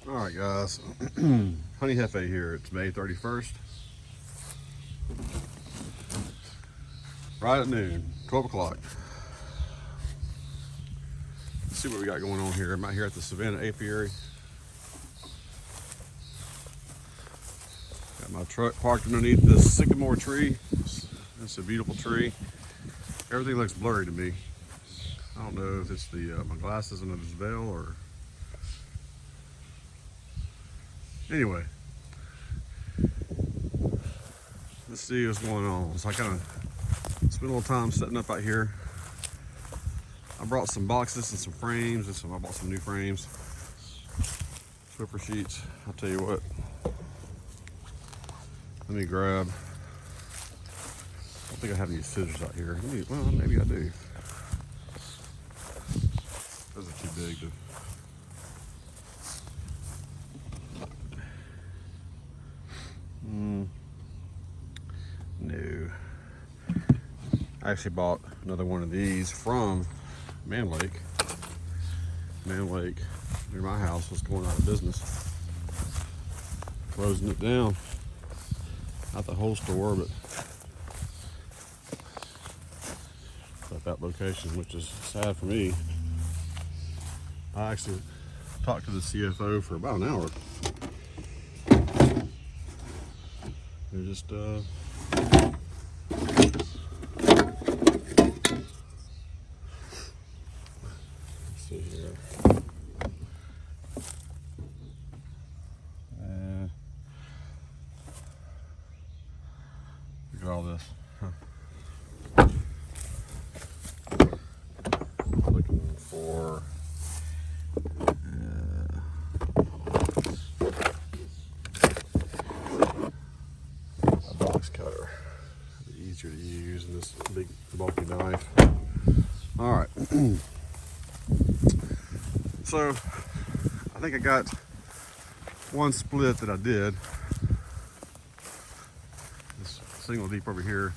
Alright guys, Honey Jefe here. It's May 31st. Right at noon, 12 o'clock. Let's see what we got going on here. I'm out here at the SANVANNA Apiary. Got my truck parked underneath this sycamore tree. It's a beautiful tree. Everything looks blurry to me. I don't know if it's the my glasses under this veil or... Anyway, let's see what's going on. So I kind of spent a little time setting up out here. I brought some boxes and some frames, I bought some new frames, swiffer sheets. I'll tell you what, let me grab, I don't think I have any scissors out here. Well, maybe I do. Those are too big to... No. I actually bought another one of these from Man Lake. Man Lake near my house was going out of business. Closing it down. Not the whole store, but at that location, which is sad for me. I actually talked to the CFO for about an hour. They're just let's see here. Look at all this. Looking for a box cutter. It'd be easier to use than this big bulky knife. All right. So I think I got one split that I did. This single deep over here.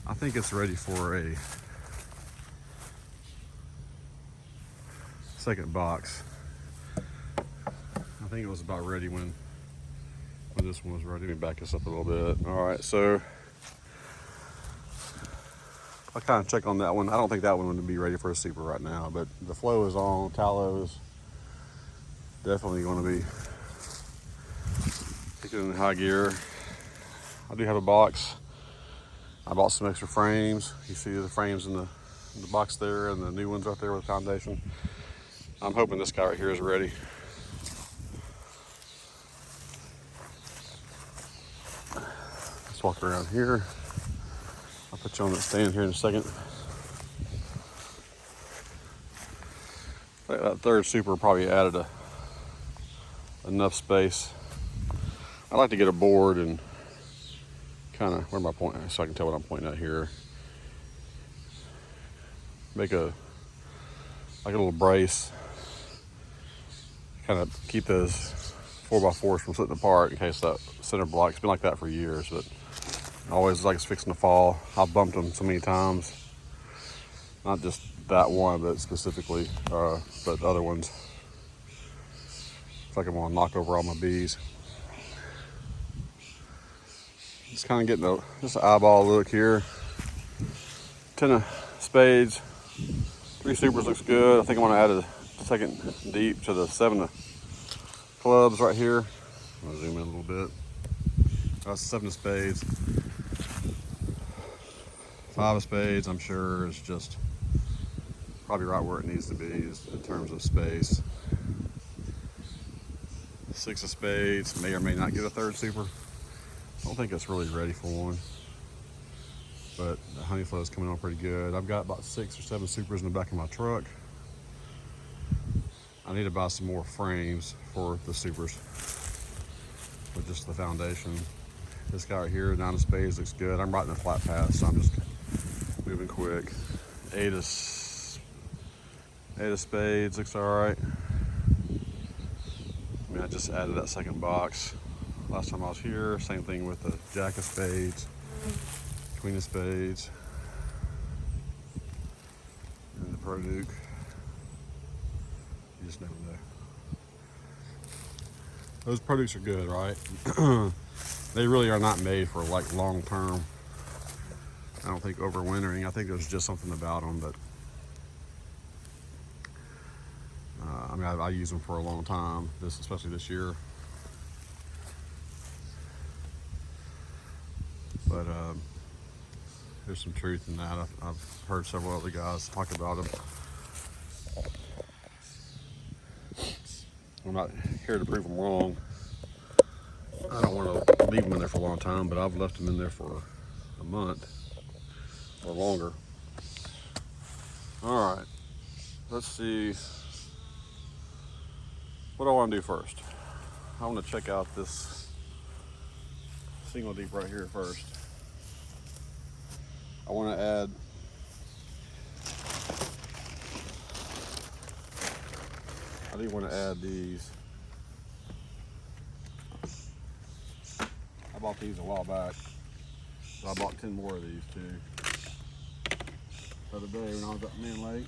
I think it's ready for a second box. I think it was about ready when this one was ready. Let me back this up a little bit. All right, so I'll kind of check on that one. I don't think that one would be ready for a super right now, but the flow is on. Tallow is definitely going to be kicking in high gear. I do have a box. I bought some extra frames. You see the frames in the box there and the new ones right there with the foundation. I'm hoping this guy right here is ready. Let's walk around here. I'll put you on that stand here in a second. That third super probably added enough space. I like to get a board and kind of, where am I pointing? So I can tell what I'm pointing at here. Make like a little brace. Kind of keep those 4x4s from splitting apart in case that center block. It's been like that for years, but always like it's fixing to fall. I've bumped them so many times. Not just that one, but specifically, but the other ones. It's like I'm gonna knock over all my bees. Just kind of getting just an eyeball look here. 10 of spades, 3 supers looks good. I think I'm gonna add a second deep to the 7 of clubs right here. I'm gonna zoom in a little bit. That's 7 of spades. 5 of spades, I'm sure, is just probably right where it needs to be in terms of space. 6 of spades, may or may not get a third super. I don't think it's really ready for one, but the honey flow is coming on pretty good. I've got about 6 or 7 supers in the back of my truck. I need to buy some more frames for the supers with just the foundation. This guy right here, 9 of spades, looks good. I'm right in a flat path, so I'm just moving quick. 8 of spades looks all right. I mean, I just added that second box last time I was here. Same thing with the jack of spades, queen of spades, and the pro duke. You just never know. those products are good, right? They really are not made for like long term. I don't think overwintering. I think there's just something about them that I mean, I use them for a long time. Especially this year. But there's some truth in that. I've heard several other guys talk about them. I'm not here to prove them wrong. I don't want to leave them in there for a long time, but I've left them in there for a month or longer. All right, let's see. What do I want to do first? I want to check out this single deep right here first. I want to add these. I bought these a while back, but I bought 10 more of these too. The other day when I was up Man Lake.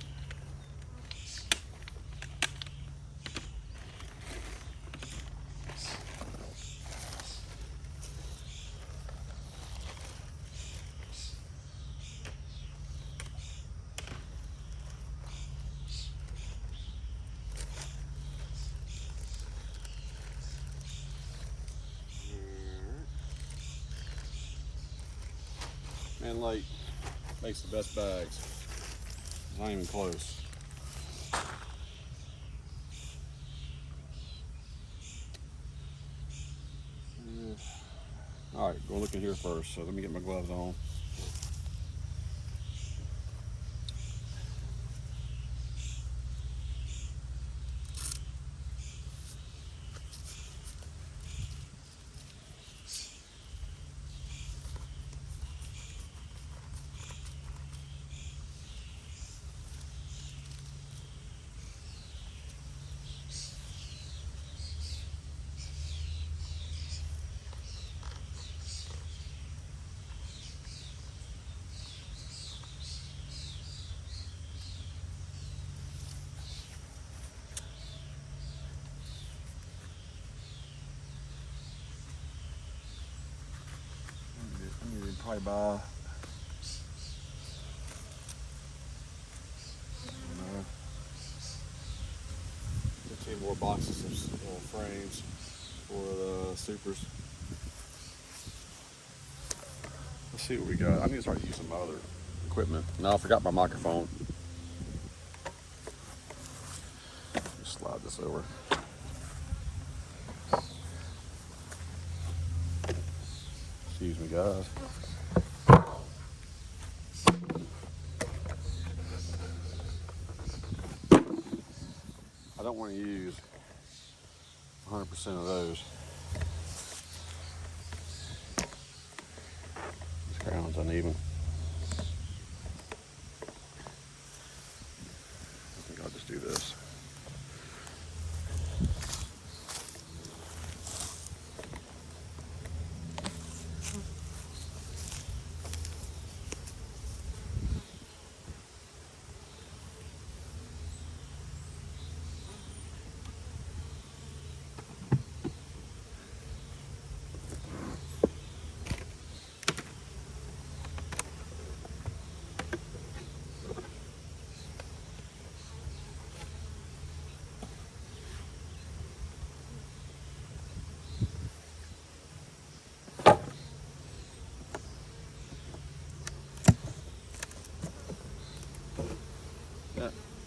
Man Lake makes the best bags. Not even close. All right, go look in here first. So let me get my gloves on. I need to probably buy 15 more boxes of little frames for the supers. Let's see what we got. I need to start using my other equipment. No, I forgot my microphone. Just slide this over. Excuse me, guys. I don't want to use 100% of those. This ground's uneven. I think I'll just do this.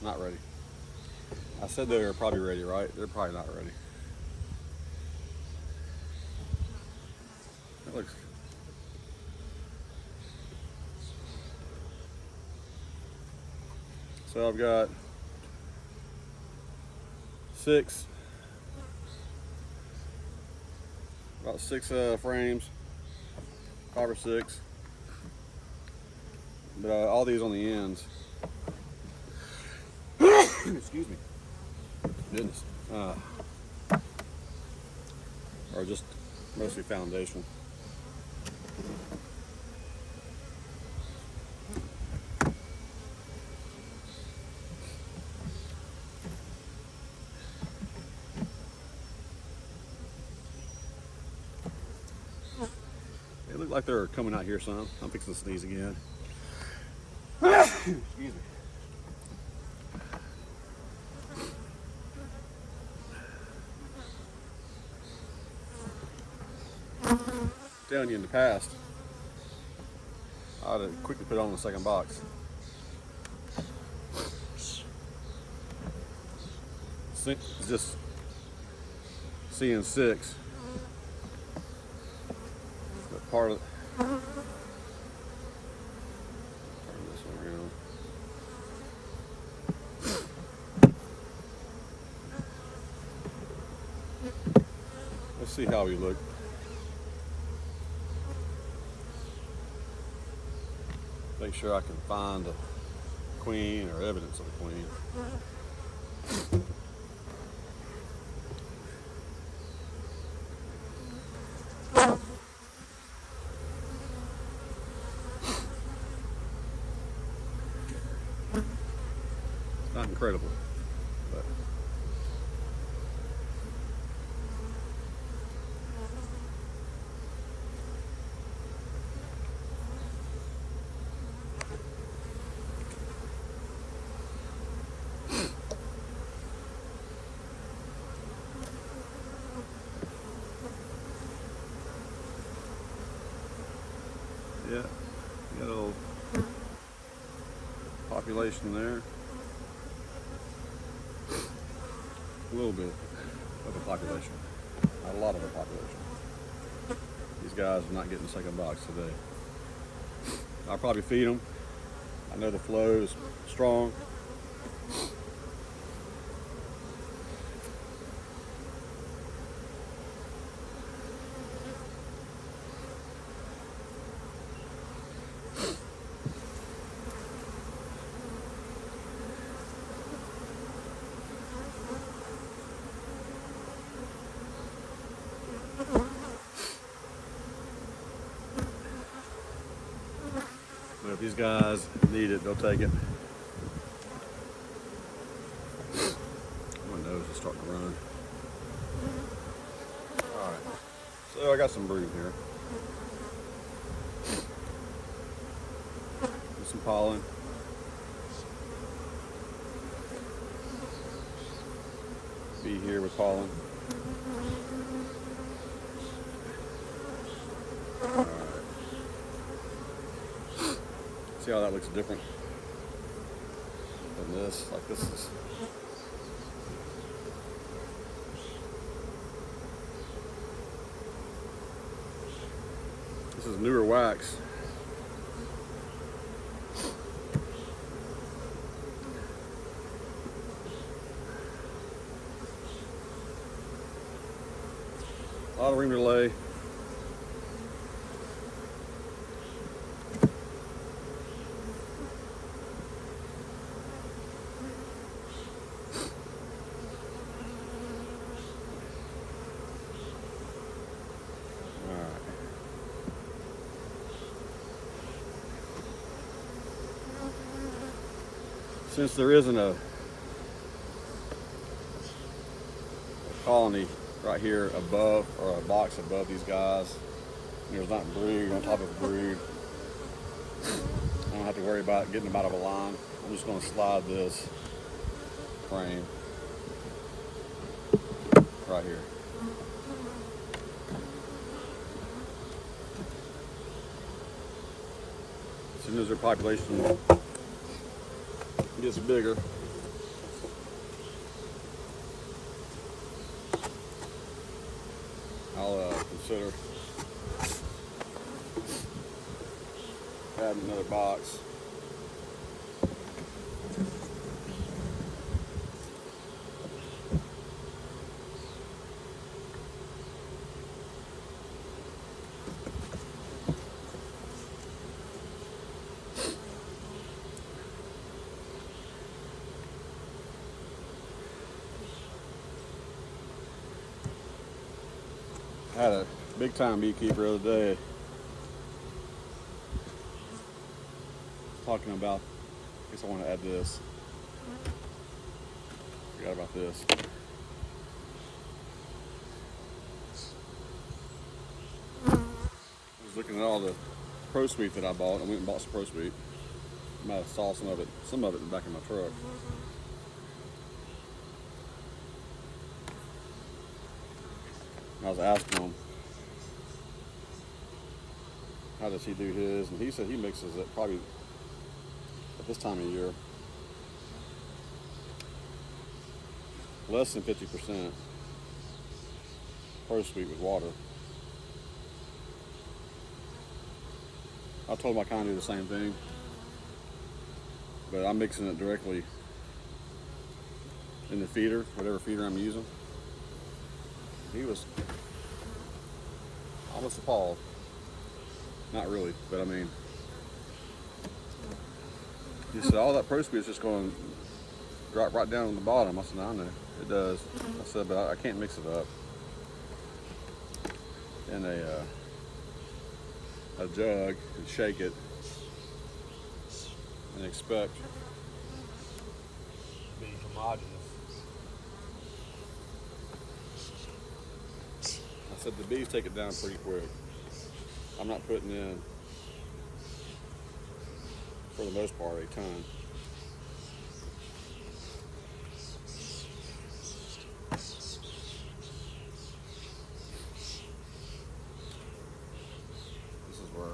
Not ready. I said they were probably ready, right? They're probably not ready. That looks. So I've got about six frames, 5 or 6. But all these on the ends. Excuse me. Goodness. Or just mostly foundation. like they're coming out here some. I'm fixing to sneeze again. Excuse me. Telling you in the past, I'd have quickly put on the second box. It's just seeing 6. But part of turn this one around. Let's see how we look. Make sure I can find the queen or evidence of the queen. It's not incredible, but yeah, got a little population there. A little bit of a population, not a lot of a population. These guys are not getting the second box today. I'll probably feed them. I know the flow is strong. But if these guys need it, they'll take it. My nose is starting to run. Alright, so I got some brood here. Get some pollen. Be here with pollen. Alright. See how that looks different than this? Like this is. This is newer wax. A lot of room to lay. Since there isn't a colony right here above, or a box above these guys, and there's not brood on top of brood, I don't have to worry about getting them out of a line. I'm just going to slide this frame right here. As soon as their population gets bigger, I'll consider adding another box. I had a big time beekeeper the other day talking about, I guess I want to add this. Forgot about this. There's looking at all the pro sweet that I bought. I went and bought some pro sweet. I might have saw some of it in the back of my truck. I was asking him, how does he do his? And he said he mixes it probably at this time of year less than 50% pro sweet with water. I told him I kind of do the same thing, but I'm mixing it directly in the feeder, whatever feeder I'm using. He was almost appalled. Not really, but I mean, he said all that pro sweet is just going to drop right down on the bottom. I said, no, I know, it does. I said, but I can't mix it up in a jug and shake it and expect to be homogeneous. I said the bees take it down pretty quick. I'm not putting in, for the most part, a ton. This is where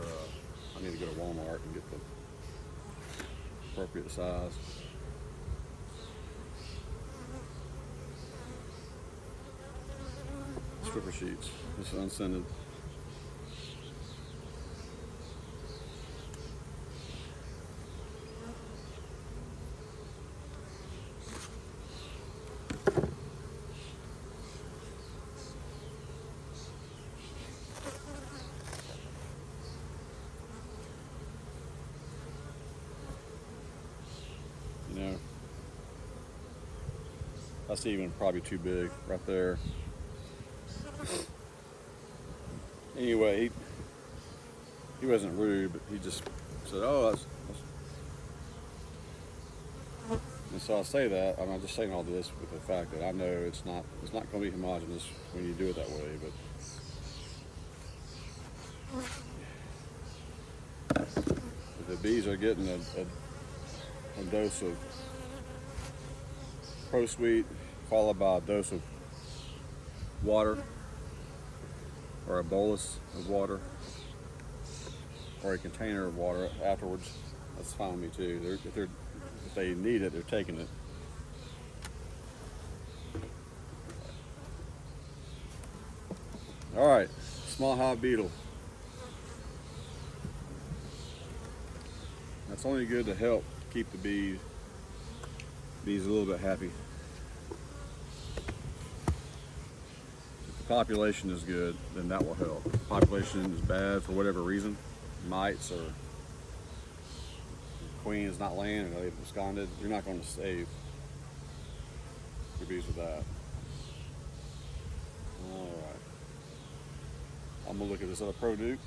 I need to go to Walmart and get the appropriate size. Stripper sheets. This is unscented. You know, that's even probably too big right there. Anyway, he wasn't rude, but he just said, "Oh, that's." And so I say that I'm just saying all this with the fact that I know it's not going to be homogeneous when you do it that way, but if the bees are getting a dose of pro sweet followed by a dose of water, or a bolus of water, or a container of water afterwards, that's fine with me too. If they need it, they're taking it. All right, small hive beetle. That's only good to help keep the bees a little bit happy. If the population is good, then that will help. If the population is bad for whatever reason, mites or queen is not laying and they've absconded, you're not going to save your bees with that. All right. I'm going to look at this other Pro Duke.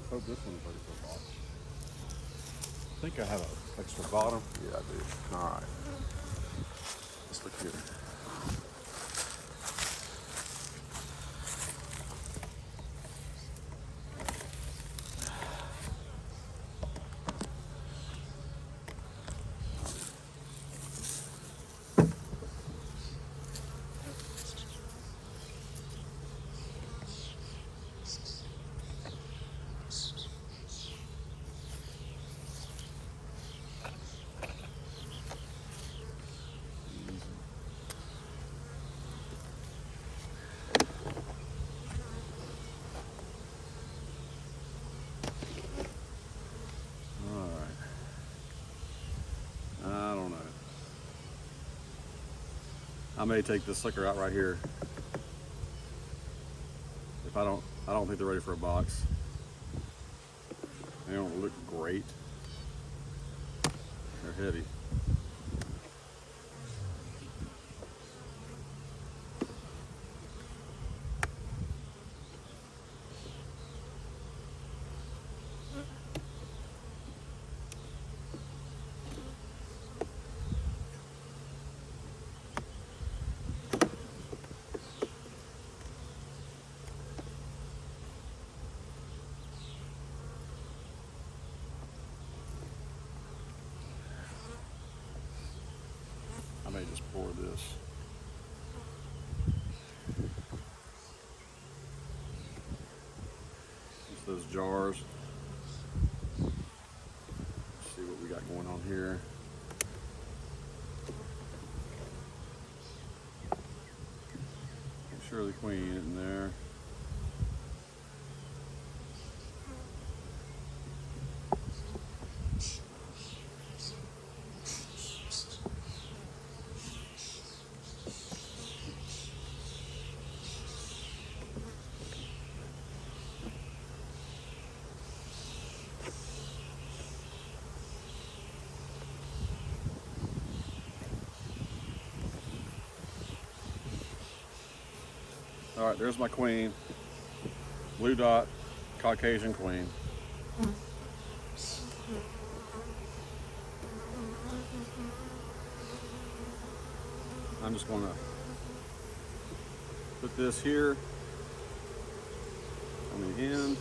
Hope this one's ready for a box. I think I have an extra bottom. Yeah, I do. All right. Let's look here. I may take this sucker out right here. If I don't think they're ready for a box. They don't look great. They're heavy. those jars. Let's see what we got going on here. Make sure the queen isn't in there. All right, there's my queen. Blue dot, Caucasian queen. I'm just gonna put this here on the end.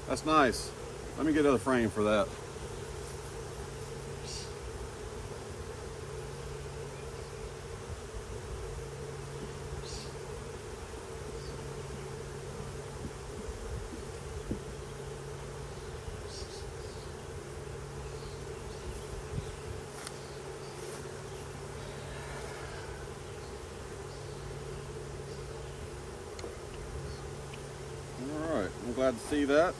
That's nice. Let me get another frame for that. Alright, I'm glad to see that.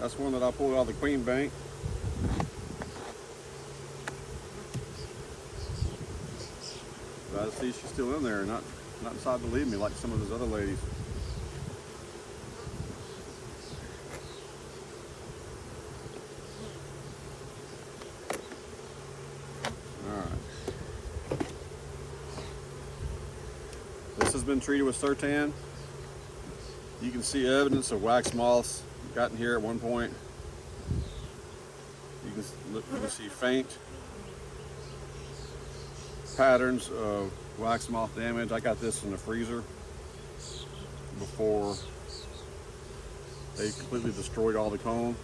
That's one that I pulled out of the queen bank. Glad to see she's still in there, not decided to leave me like some of those other ladies. Alright. This has been treated with Sertan. You can see evidence of wax moths got in here at one point. You can see faint patterns of wax moth damage. I got this in the freezer before they completely destroyed all the comb.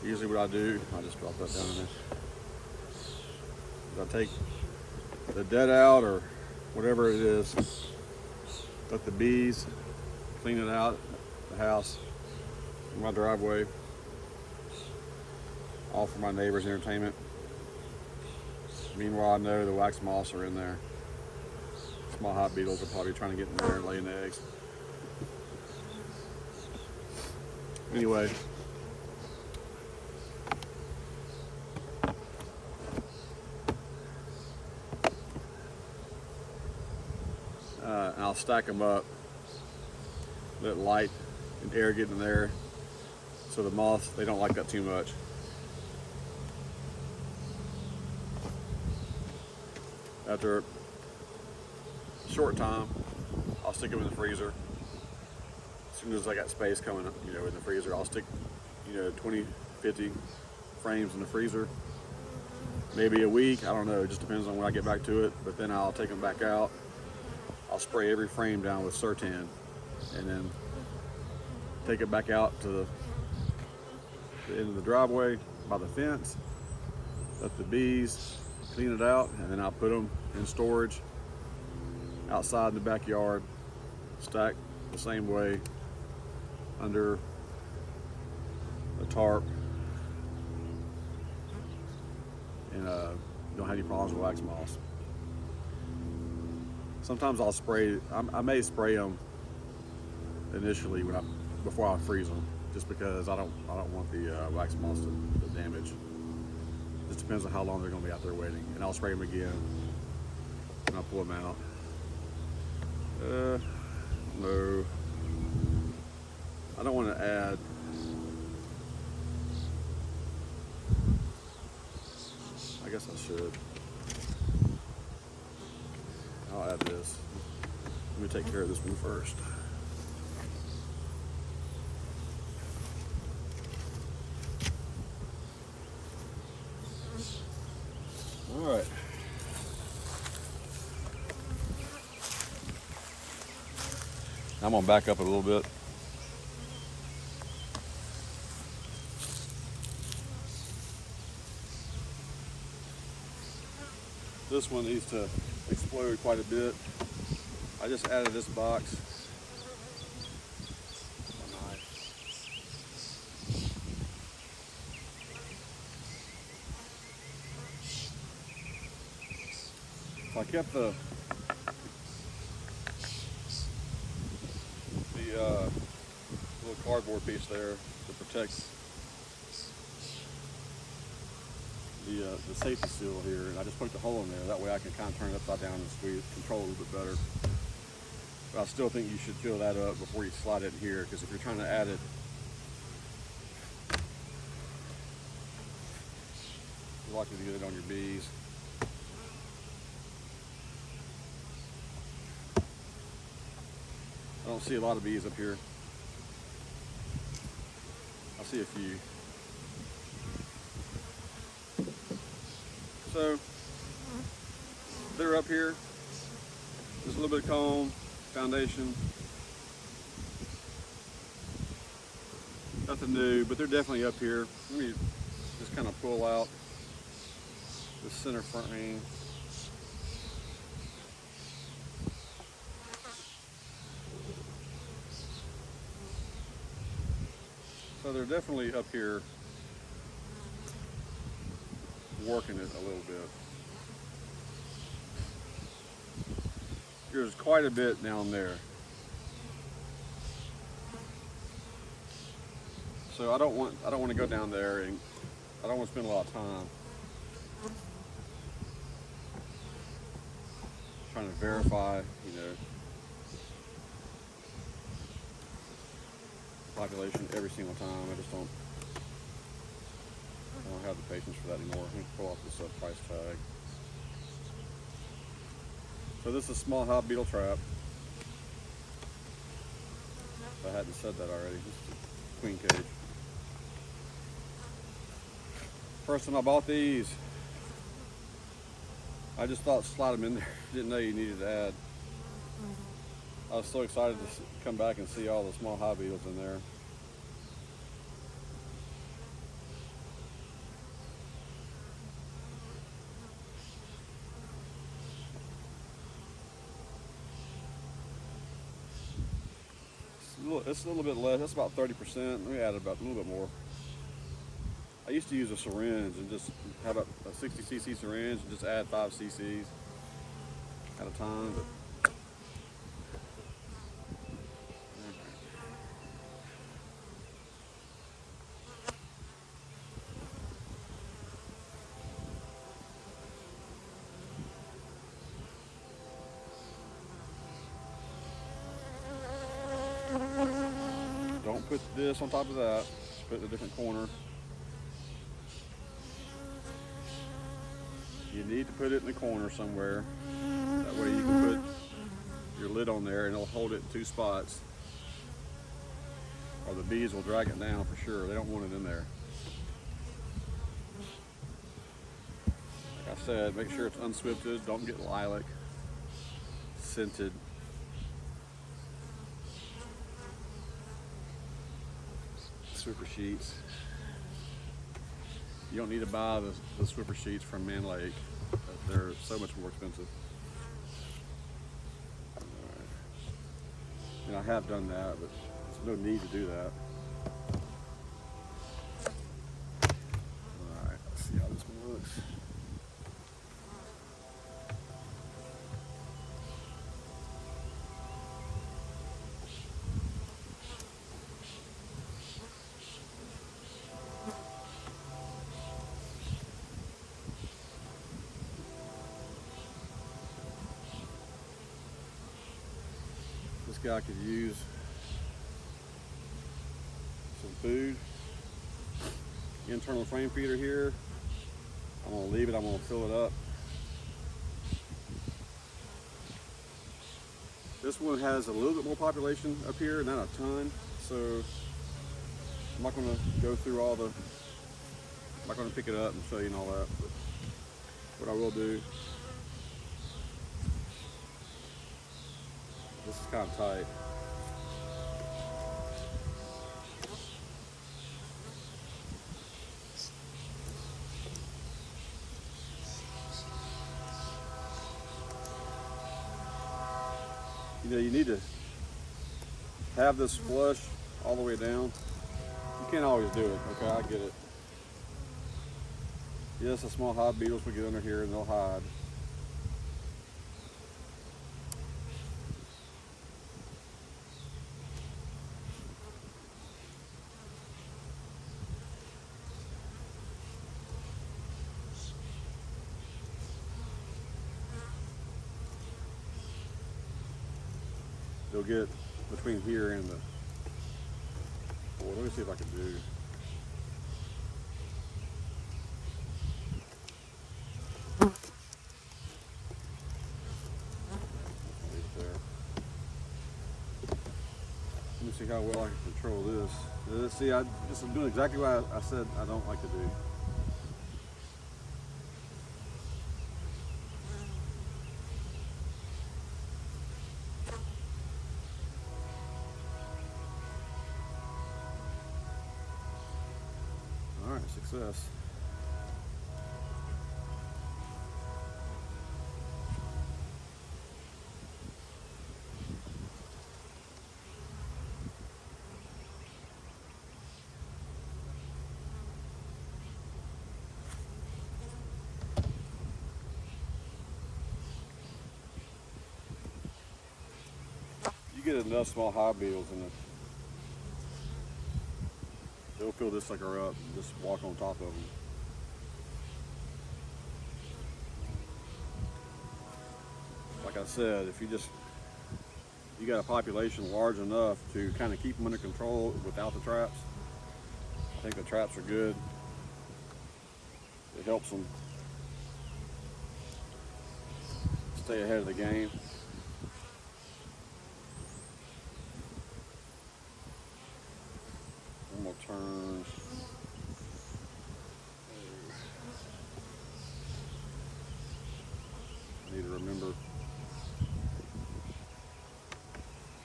Usually what I do, I just drop that down in there. I take the dead out or whatever it is, let the bees clean it out, the house, my driveway, all for my neighbors' entertainment. Meanwhile, I know the wax moths are in there. Small hot beetles are probably trying to get in there and laying eggs. Anyway, and I'll stack them up, let light and air get in there, so the moths, they don't like that too much. After a short time, I'll stick them in the freezer. As soon as I got space coming up, in the freezer, I'll stick, 20, 50 frames in the freezer. Maybe a week, I don't know, it just depends on when I get back to it, but then I'll take them back out. I'll spray every frame down with Sertan and then take it back out to the end of the driveway by the fence, let the bees clean it out, and then I'll put them in storage outside in the backyard, stacked the same way under a tarp, and don't have any problems with wax moths. Sometimes I'll spray. I may spray them initially before I freeze them, just because I don't want the wax moths to damage. Just depends on how long they're going to be out there waiting, and I'll spray them again, and I'll pull them out. No, I don't want to add. I guess I should. I'll add this. Let me take care of this one first. All right. I'm gonna back up a little bit. This one needs to explode quite a bit. I just added this box. So I kept the little cardboard piece there to protect the safety seal here, and I just poked a hole in there. That way I can kind of turn it upside down and squeeze, control it a little bit better. But I still think you should fill that up before you slide it in here, because if you're trying to add it, you're likely to get it on your bees. I don't see a lot of bees up here. I see a few. So they're up here. Just a little bit of comb, foundation. Nothing new, but they're definitely up here. Let me just kind of pull out the center front ring. So they're definitely up here working it a little bit. There's quite a bit down there. So I don't want to go down there, and I don't want to spend a lot of time trying to verify, population every single time. I don't have the patience for that anymore. Let me pull off this price tag. So this is a small hive beetle trap. If I hadn't said that already, this is a queen cage. First time I bought these, I just thought slide them in there. Didn't know you needed to add. I was so excited to come back and see all the small hive beetles in there. It's a little bit less. That's about 30%. Let me add about a little bit more. I used to use a syringe and just have a 60 cc syringe and just add 5 cc's at a time. But don't put this on top of that. Just put it in a different corner. You need to put it in the corner somewhere. That way you can put your lid on there and it'll hold it in 2 spots. Or the bees will drag it down for sure. They don't want it in there. Like I said, make sure it's unswifted. Don't get lilac, scented. Swiffer sheets. You don't need to buy the Swiffer sheets from Man Lake. They're so much more expensive. Right. And I have done that, but there's no need to do that. Alright, let's see how this one looks. This guy could use some food. Internal frame feeder here. I'm gonna leave it, I'm gonna fill it up. This one has a little bit more population up here, not a ton, so I'm not gonna go through all the, I'm not gonna pick it up and show you and all that, but what I will do, this is kind of tight. You know, you need to have this flush all the way down. You can't always do it, okay, I get it. Yes, the small hive beetles will get under here and they'll hide. They'll get between here and the, well, let me see if I can do. Let me see how well I can control this. See, I'm doing exactly what I said I don't like to do. All right, success. You get enough small hive beetles in it, they'll fill this sucker up and just walk on top of them. Like I said, if you got a population large enough to kind of keep them under control without the traps, I think the traps are good. It helps them stay ahead of the game. One more turn. I need to remember.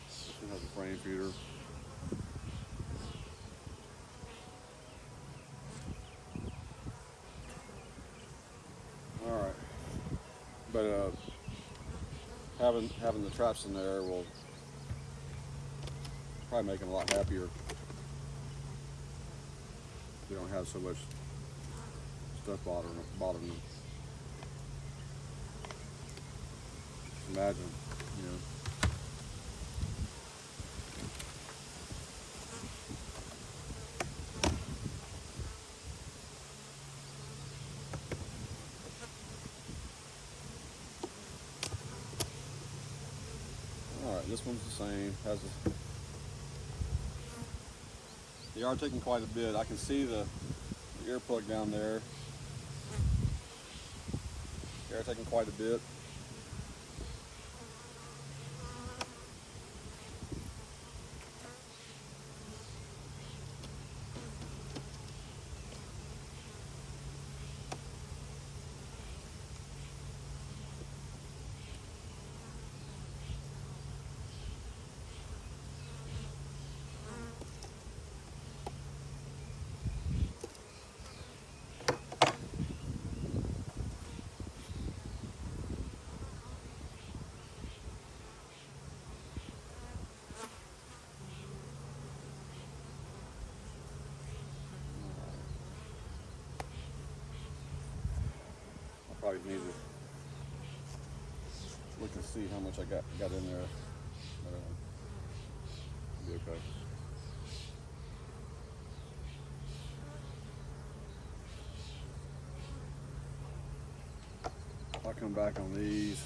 This one has a frame feeder. All right, but having the traps in there will probably make them a lot happier. They don't have so much stuff bothering them. Imagine, you know. All right, this one's the same. They are taking quite a bit. I can see the earplug down there. They are taking quite a bit. Probably need to look and see how much I got in there. Be okay. I'll come back on these.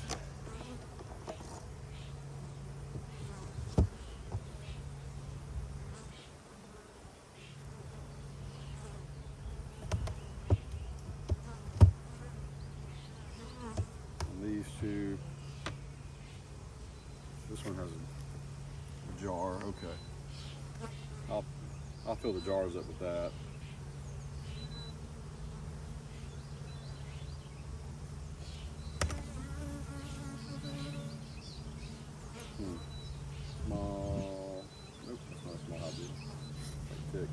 These two. This one has a jar. Okay. I'll fill the jars up with that. Small. Nope, that's not a small hive beetle. Tick.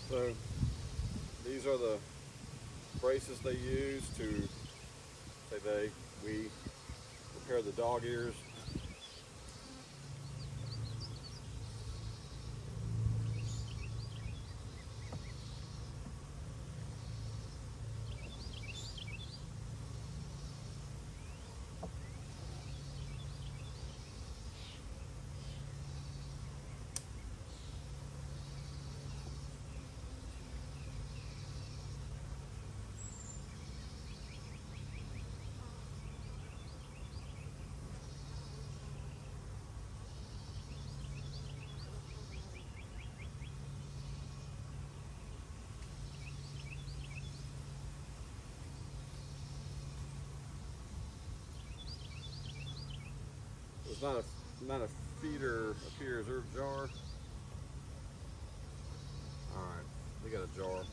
So these are the braces they use to, we repair the dog ears. It's not a feeder appears there a jar. Alright, we got a jar.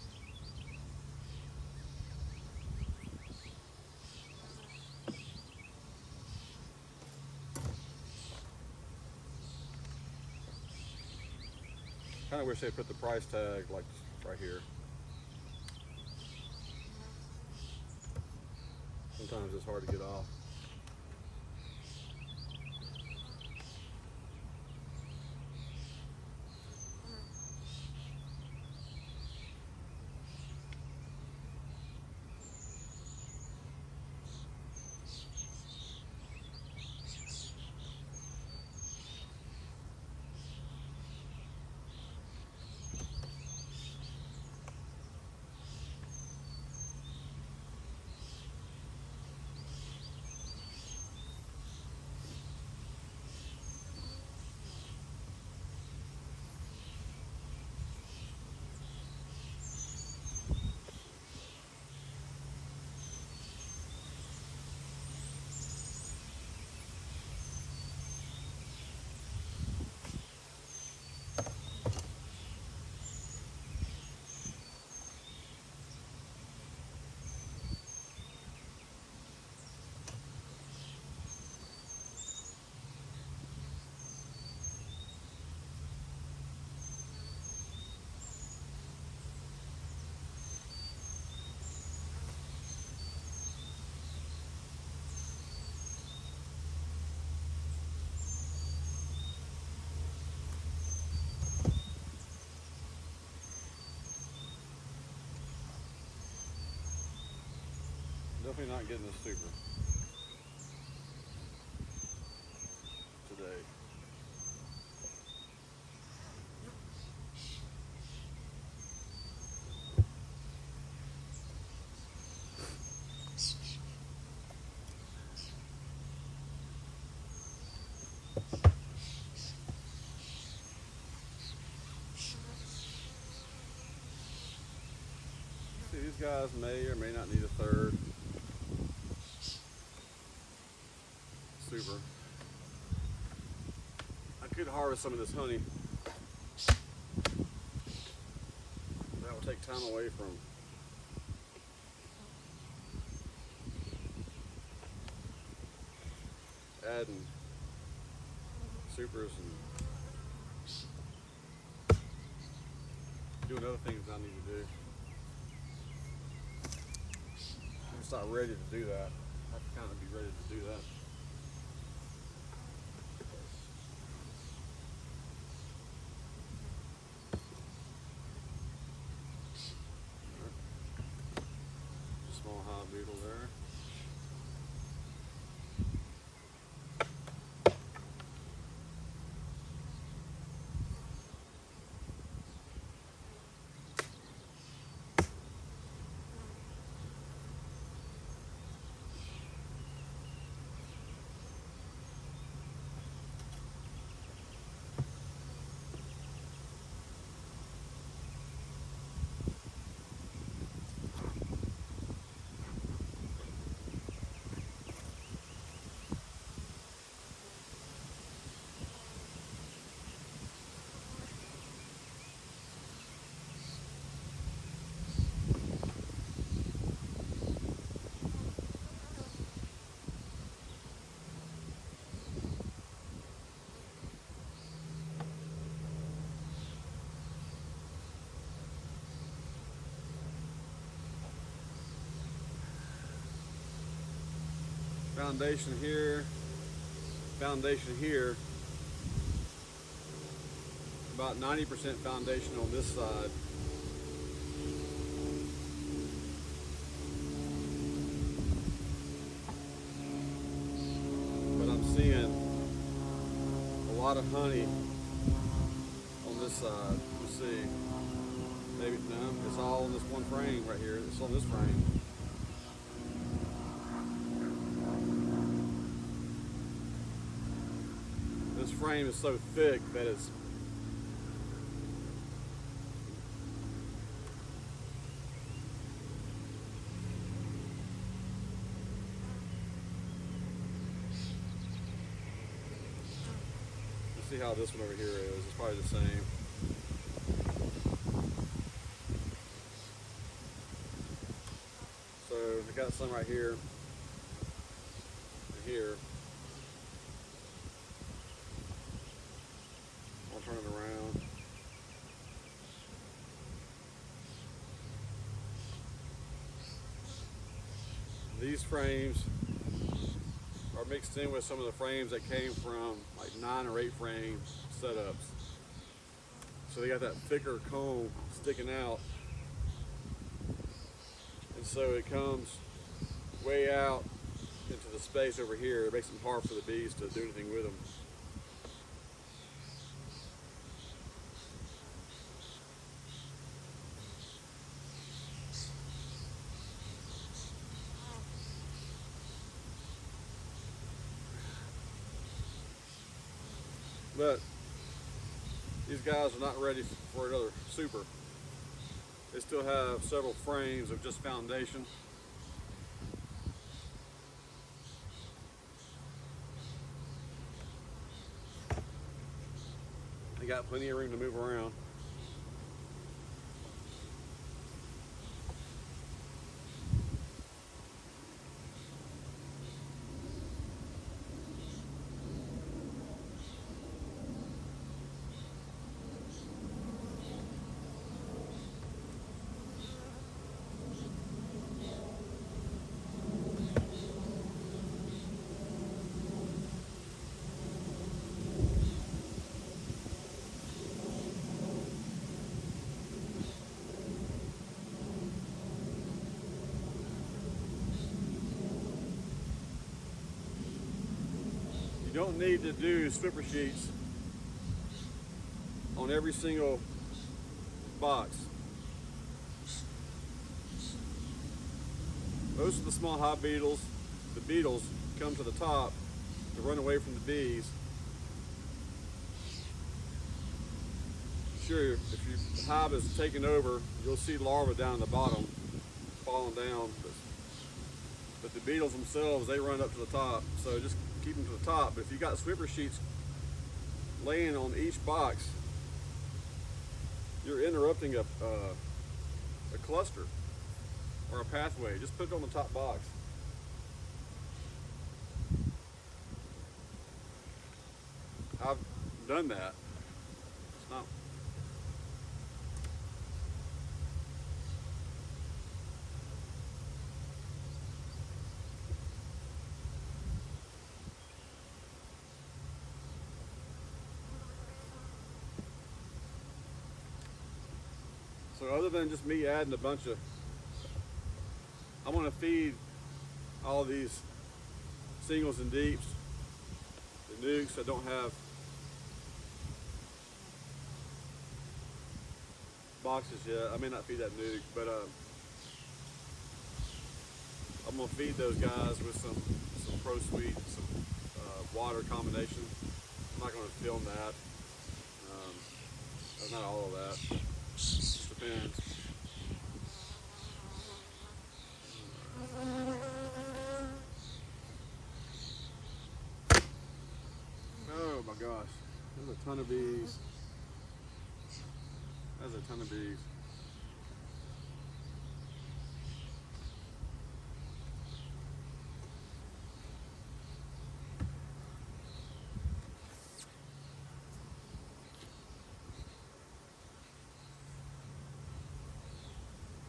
Kinda wish they put the price tag like right here. Sometimes it's hard to get off. Definitely not getting a super today. See, these guys may or may not need a third super. I could harvest some of this honey. That will take time away from adding supers and doing other things I need to do. I'm just not ready to do that. I have to kind of be ready to do that. Small hive beetle there. Foundation here, foundation here. About 90% foundation on this side. But I'm seeing a lot of honey on this side. You see, maybe no, it's all on this one frame right here. It's on this frame. This frame is so thick that it's see how this one over here is. It's probably the same. So I got some right here and here. I'll turn it around. These frames are mixed in with some of the frames that came from like 9 or 8 frame setups. So they got that thicker comb sticking out. And so it comes way out into the space over here. It makes them hard for the bees to do anything with them. But these guys are not ready for another super. They still have several frames of just foundation. They got plenty of room to move around. You don't need to do swipper sheets on every single box. Most of the small hive beetles, the beetles, come to the top to run away from the bees. Sure, if your hive is taken over, you'll see larvae down the bottom falling down. But the beetles themselves, they run up to the top. So just keep them to the top. But if you got swipper sheets laying on each box, you're interrupting a cluster or a pathway. Just put it on the top box. I've done that. It's not. So other than just me adding a bunch of, I want to feed all these singles and deeps, the nukes that don't have boxes yet. I may not feed that nuke, but I'm gonna feed those guys with some Pro Sweet, some water combination. I'm not gonna film that. Not all of that. Just depends. Oh my gosh, there's a ton of bees. There's a ton of bees.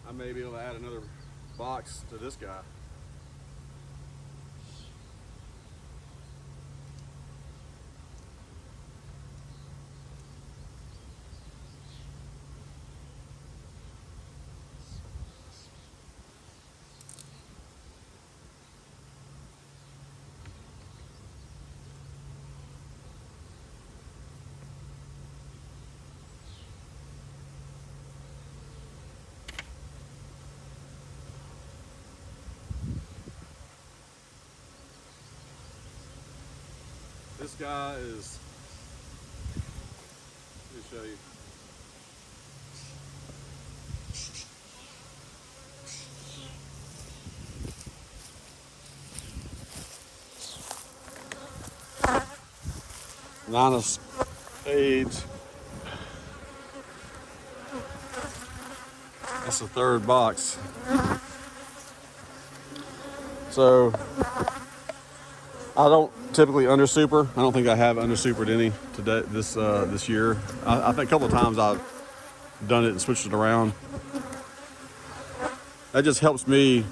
I may be able to add another box to this guy. This guy is, let me show you. Nine of spades. That's the third box. So I don't typically under super. I don't think I have under supered any today this year. I think a couple of times I've done it and switched it around. That just helps me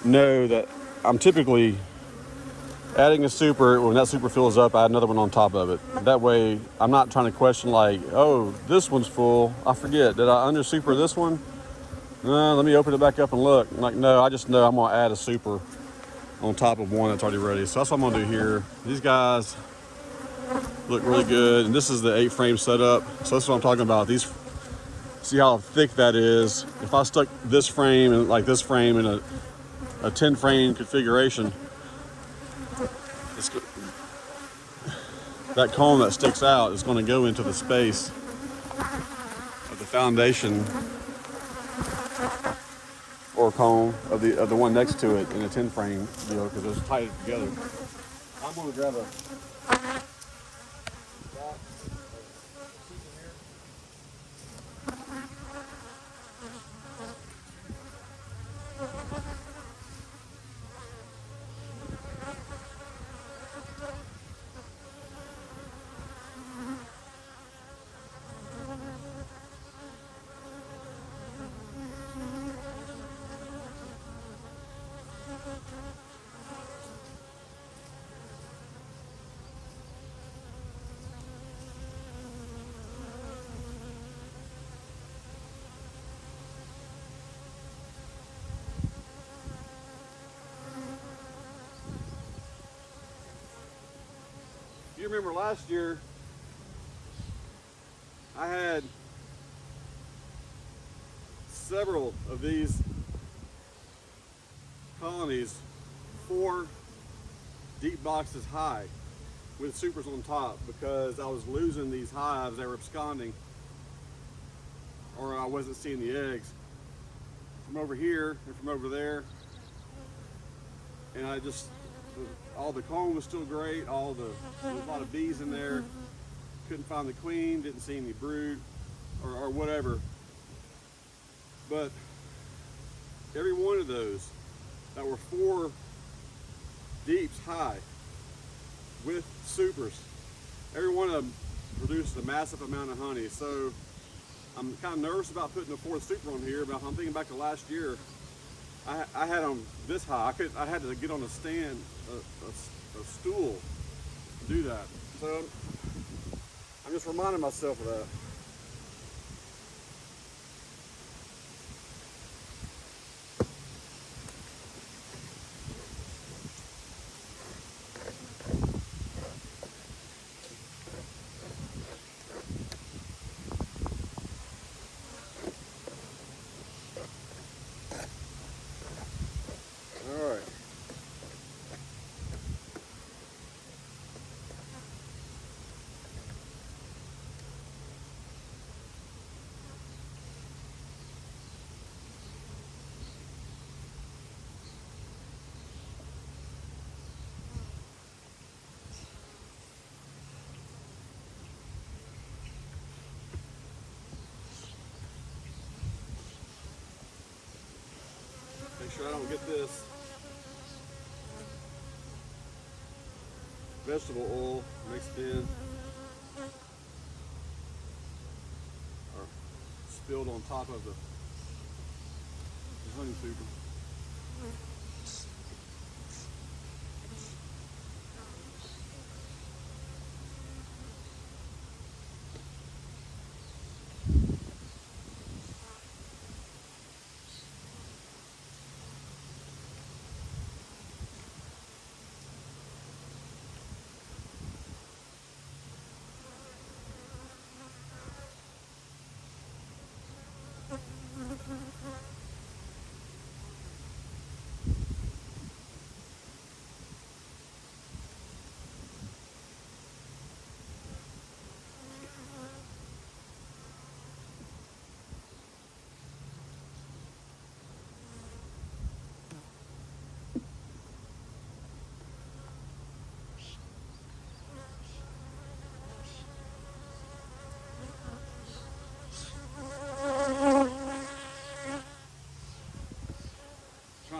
know that I'm typically adding a super. When that super fills up, I add another one on top of it. That way I'm not trying to question like, oh, this one's full. I forget, did I under super this one? Let me open it back up and look. Like, no, I just know I'm gonna add a super on top of one that's already ready. So that's what I'm gonna do here. These guys look really good. And this is the 8-frame setup. So that's what I'm talking about. These, see how thick that is. If I stuck this frame and like this frame in a 10-frame configuration, that cone that sticks out is going to go into the space of the foundation or cone of the one next to it in a 10-frame deal because it's tied together. I'm going to grab a You remember last year, I had several of these colonies, 4 deep boxes high with supers on top because I was losing these hives. They were absconding or I wasn't seeing the eggs from over here and from over there. And I just, all the comb was still great. There was a lot of bees in there. Couldn't find the queen, didn't see any brood or whatever. But every one of those that were 4 deeps high with supers, every one of them produced a massive amount of honey. So I'm kind of nervous about putting a 4th super on here, but I'm thinking back to last year. I had them this high. I had to get on a stand, a stool to do that. So I'm just reminding myself of that. All right. Make sure I don't get this vegetable oil mixed in or spilled on top of the honey super.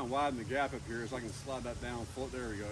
widen the gap up here so I can slide that down. There we go.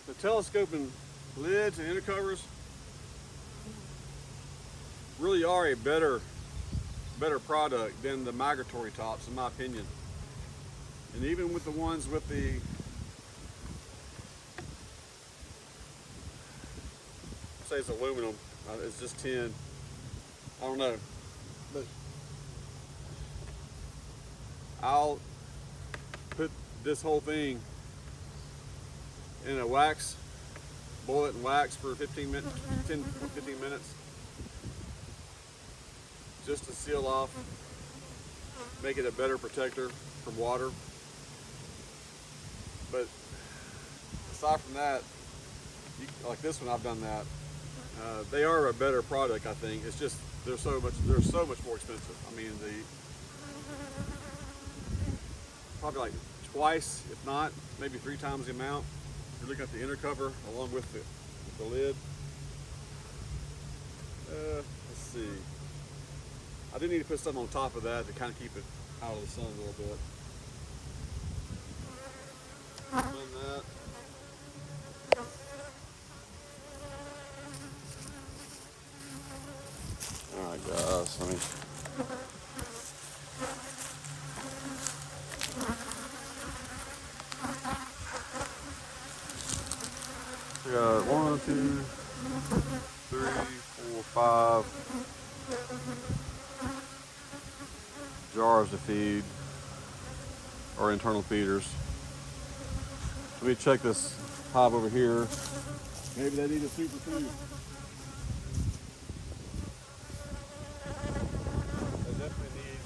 The telescoping lids and inner covers really are a better product than the migratory tops, in my opinion. And even with the ones with the say it's aluminum, it's just tin. I don't know, but I'll put this whole thing in a wax, boil it in wax for 15 minutes, 10 or 15 minutes, just to seal off, make it a better protector from water. But aside from that, like this one, I've done that. They are a better product, I think. It's just they're so much more expensive. I mean, probably like twice, if not maybe 3 times the amount. You're looking at the inner cover along with the lid. Let's see. I do need to put something on top of that to kind of keep it out of the sun a little bit. Done that. All right, guys. Let me. We got 1, 2, 3, 4, 5 jars to feed, or internal feeders. Let me check this hive over here. Maybe they need a super too. They definitely need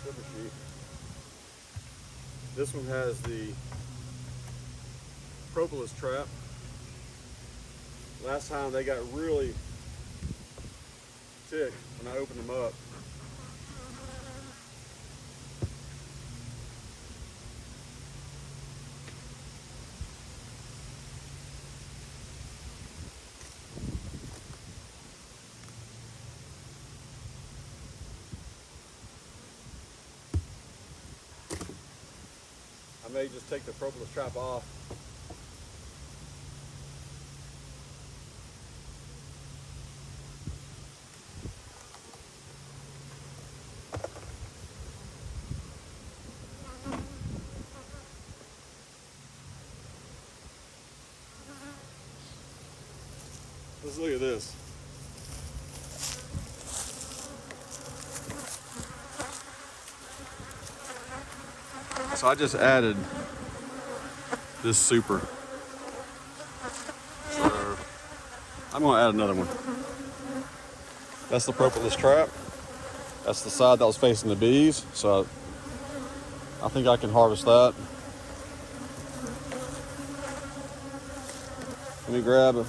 super sheet. This one has the propolis trap. Last time they got really ticked when I opened them up. I may just take the propolis trap off. Let's look at this. So I just added this super. So I'm going to add another one. That's the propolis trap. That's the side that was facing the bees. So I think I can harvest that. Let me grab a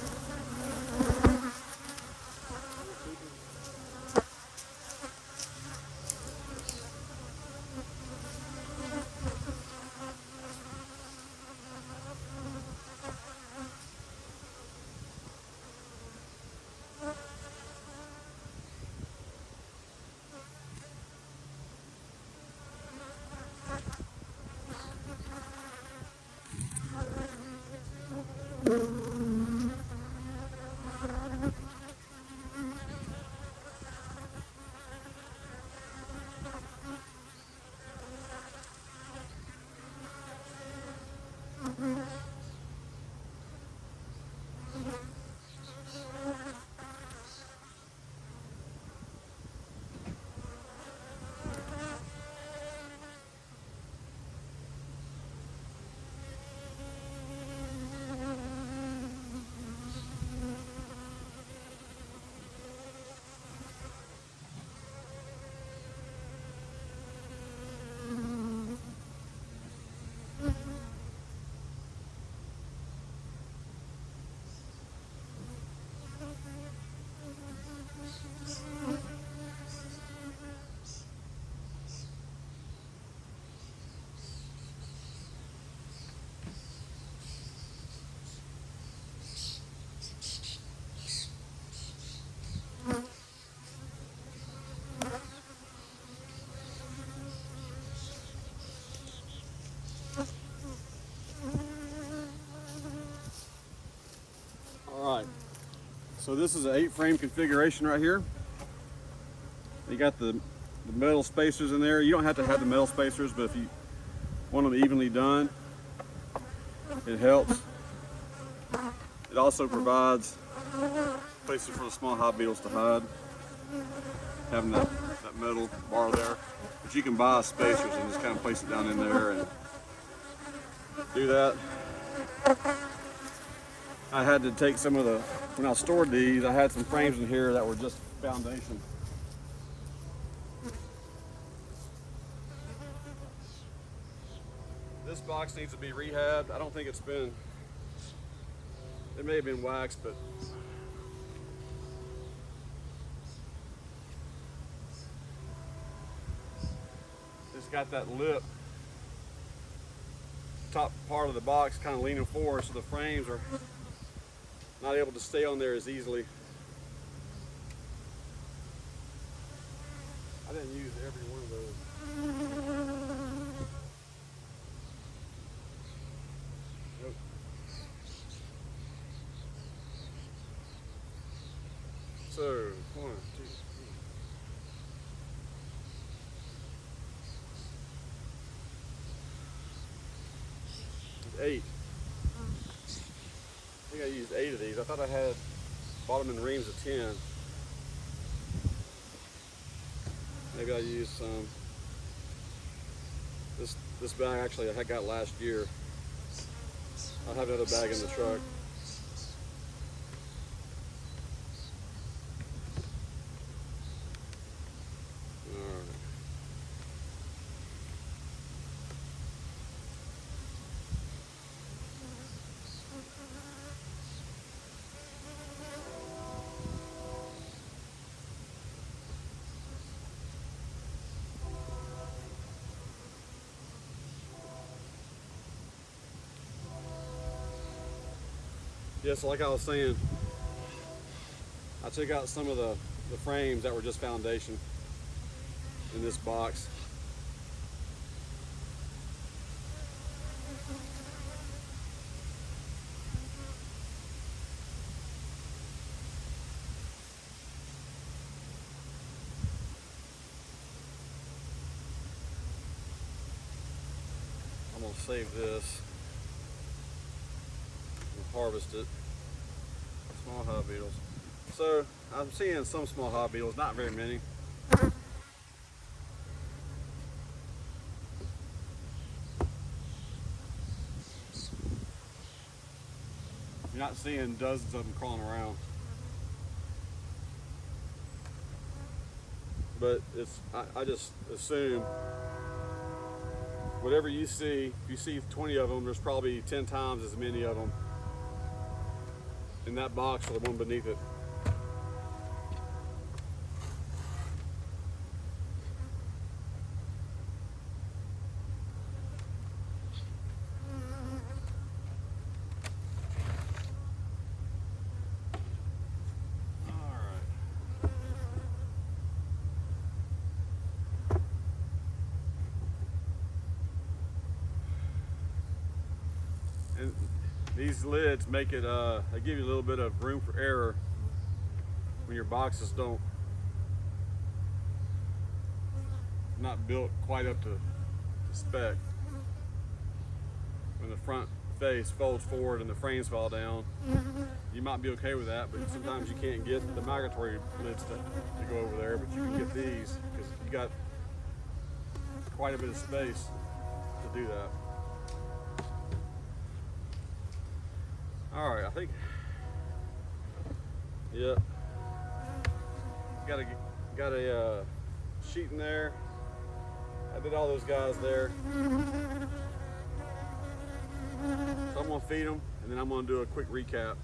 All right, so this is an 8-frame configuration right here. You got the metal spacers in there. You don't have to have the metal spacers, but if you want them evenly done, it helps. It also provides places for the small hive beetles to hide, having that metal bar there. But you can buy spacers and just kind of place it down in there and do that. I had to take some of the, when I stored these, I had some frames in here that were just foundation. This box needs to be rehabbed. I don't think it's been, it may have been waxed, but it's got that lip, top part of the box kind of leaning forward, so the frames are not able to stay on there as easily. I didn't use every one of those. Nope. So, 1, 2, 3. 8. I think I used 8 of these. I thought I had bought them in reams of 10. Maybe I used some. This bag actually I got last year. I'll have another bag in the truck. Alright. Yeah, so like I was saying, I took out some of the frames that were just foundation in this box. I'm gonna save this. Harvest it. Small hive beetles. So I'm seeing some small hive beetles, not very many. You're not seeing dozens of them crawling around. But it's, I just assume whatever you see, if you see 20 of them, there's probably 10 times as many of them in that box or the one beneath it. And these lids make it, they give you a little bit of room for error when your boxes not built quite up to spec. When the front face folds forward and the frames fall down, you might be okay with that, but sometimes you can't get the migratory lids to go over there, but you can get these because you got quite a bit of space to do that. All right, I think, yep. Got a sheet in there. I did all those guys there. So I'm gonna feed them, and then I'm gonna do a quick recap.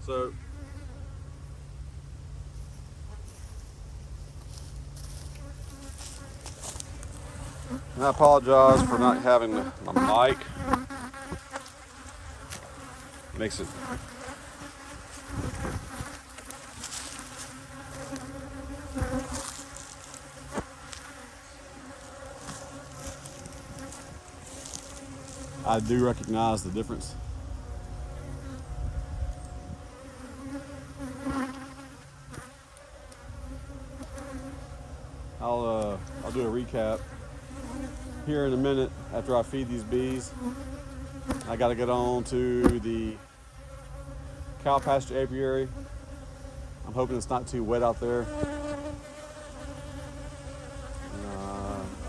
So, and I apologize for not having my mic. Makes it I do recognize the difference. I'll do a recap here in a minute after I feed these bees. I got to get on to the cow pasture apiary. I'm hoping it's not too wet out there.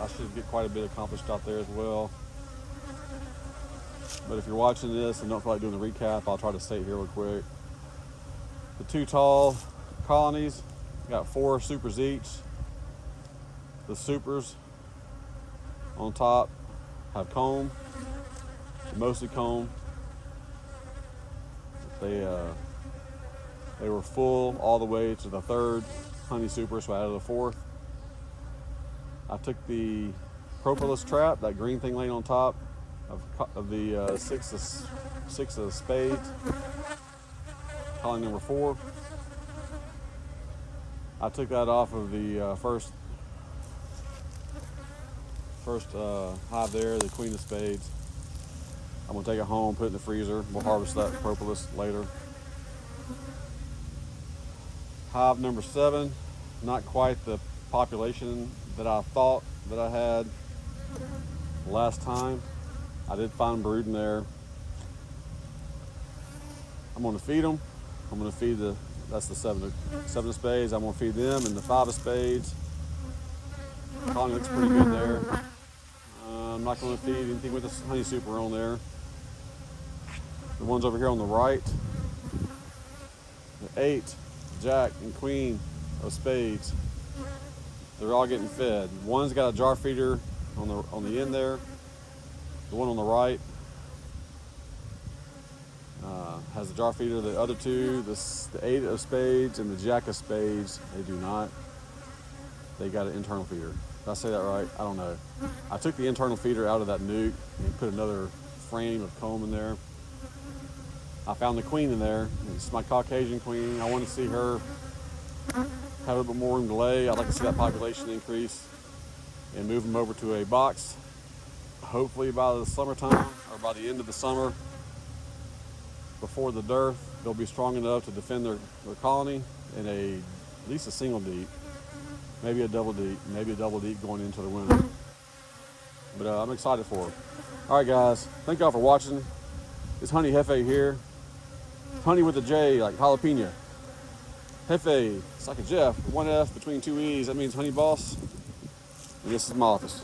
I should get quite a bit accomplished out there as well. But if you're watching this and don't feel like doing the recap, I'll try to stay here real quick. The 2 tall colonies, got 4 supers each. The supers on top have comb, mostly comb. They were full all the way to the 3rd honey super, so I added a 4th. I took the propolis trap, that green thing laying on top of the 6 of spades, colony number 4. I took that off of the first hive there, the queen of spades. I'm gonna take it home, put it in the freezer. We'll harvest that propolis later. Hive number 7, not quite the population that I thought that I had last time. I did find brood in there. I'm gonna feed them. I'm gonna feed that's the 7 of spades. I'm gonna feed them and the 5 of spades. The colony looks pretty good there. I'm not gonna feed anything with this honey super on there. The ones over here on the right, the 8, jack, and queen of spades, they're all getting fed. One's got a jar feeder on the end there. The one on the right has a jar feeder. The other 2, the 8 of spades and the jack of spades, they do not. They got an internal feeder. Did I say that right? I don't know. I took the internal feeder out of that nuke and put another frame of comb in there. I found the queen in there. It's my Caucasian queen. I want to see her have a little bit more room to lay. I'd like to see that population increase and move them over to a box. Hopefully by the summertime or by the end of the summer, before the dearth, they'll be strong enough to defend their colony in at least a single deep, maybe a double deep going into the winter. But I'm excited for it. All right, guys, thank y'all for watching. It's Honey Jefe here. Honey with a J, like jalapeno. Jefe, it's like a Jeff, 1 F between 2 E's. That means Honey Boss. And this is my office.